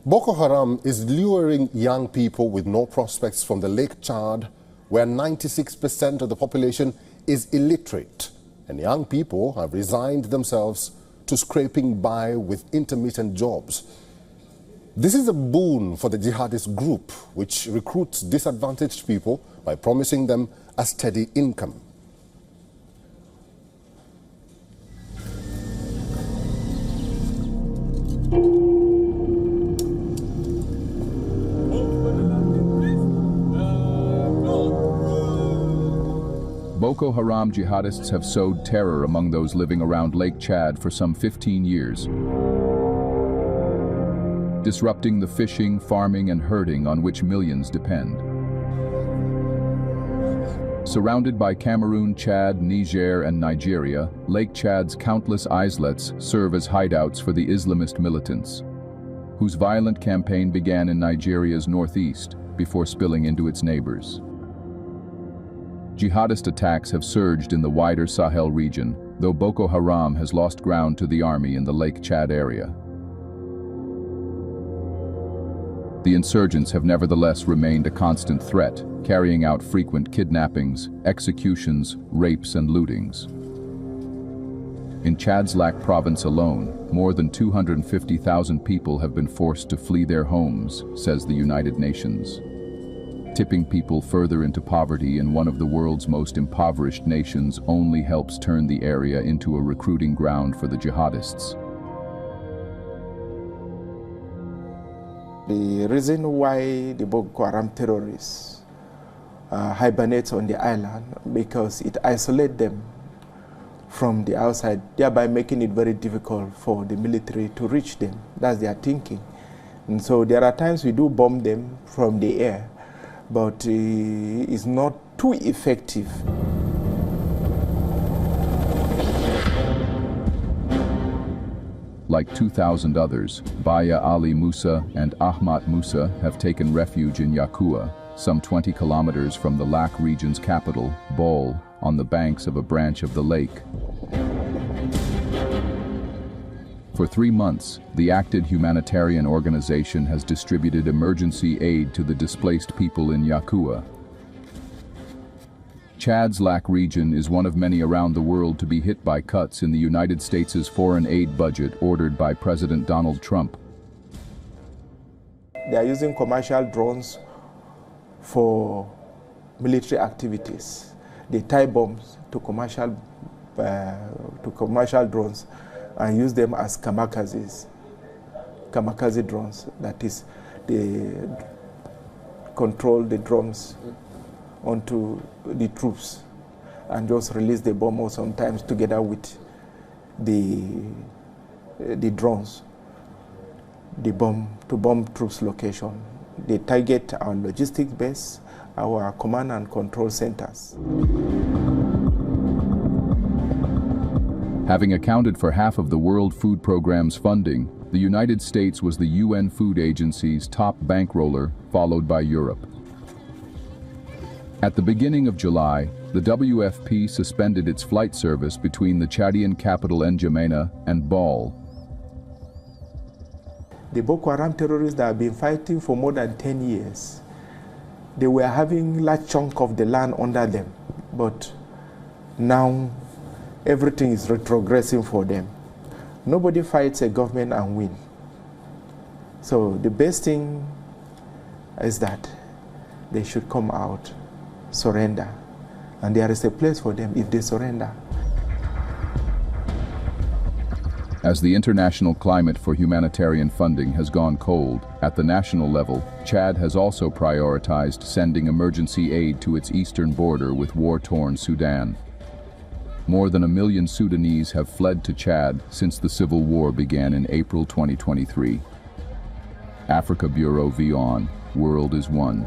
Boko Haram is luring young people with no prospects from the Lake Chad, where 96% of the population is illiterate, and young people have resigned themselves to scraping by with intermittent jobs. This is a boon for the jihadist group, which recruits disadvantaged people by promising them a steady income. Boko Haram jihadists have sowed terror among those living around Lake Chad for some 15 years, disrupting the fishing, farming, and herding on which millions depend. Surrounded by Cameroon, Chad, Niger, and Nigeria, Lake Chad's countless islets serve as hideouts for the Islamist militants, whose violent campaign began in Nigeria's northeast before spilling into its neighbors. Jihadist attacks have surged in the wider Sahel region, though Boko Haram has lost ground to the army in the Lake Chad area. The insurgents have nevertheless remained a constant threat, carrying out frequent kidnappings, executions, rapes, and lootings. In Chad's Lac province alone, more than 250,000 people have been forced to flee their homes, says the United Nations, tipping people further into poverty in one of the world's most impoverished nations only helps turn the area into a recruiting ground for the jihadists. The reason why the Boko Haram terrorists hibernate on the island, because it isolates them from the outside, thereby making it very difficult for the military to reach them. That's their thinking. And so there are times we do bomb them from the air, but it's not too effective. Like 2,000 others, Baya Ali Musa and Ahmad Musa have taken refuge in Yakua, some 20 kilometers from the Lac region's capital, Bol, on the banks of a branch of the lake. For 3 months, the Acted humanitarian organization has distributed emergency aid to the displaced people in Yakua. Chad's Lac region is one of many around the world to be hit by cuts in the United States' foreign aid budget ordered by President Donald Trump. They are using commercial drones for military activities. They tie bombs to commercial drones and use them as kamikaze drones. That is, they control the drones onto the troops and just release the bomb sometimes together with the drones, to bomb troops' location. They target our logistics base, our command and control centers. Having accounted for half of the World Food Programme's funding, the United States was the UN Food Agency's top bankroller, followed by Europe. At the beginning of July, the WFP suspended its flight service between the Chadian capital N'Djamena and Bol. The Boko Haram terrorists that have been fighting for more than 10 years, they were having a large chunk of the land under them, but now everything is retrogressing for them. Nobody fights a government and win. So the best thing is that they should come out, surrender, and there is a place for them if they surrender. As the international climate for humanitarian funding has gone cold, at the national level, Chad has also prioritized sending emergency aid to its eastern border with war-torn Sudan. More than 1 million Sudanese have fled to Chad since the civil war began in April 2023. Africa Bureau WION, World is One.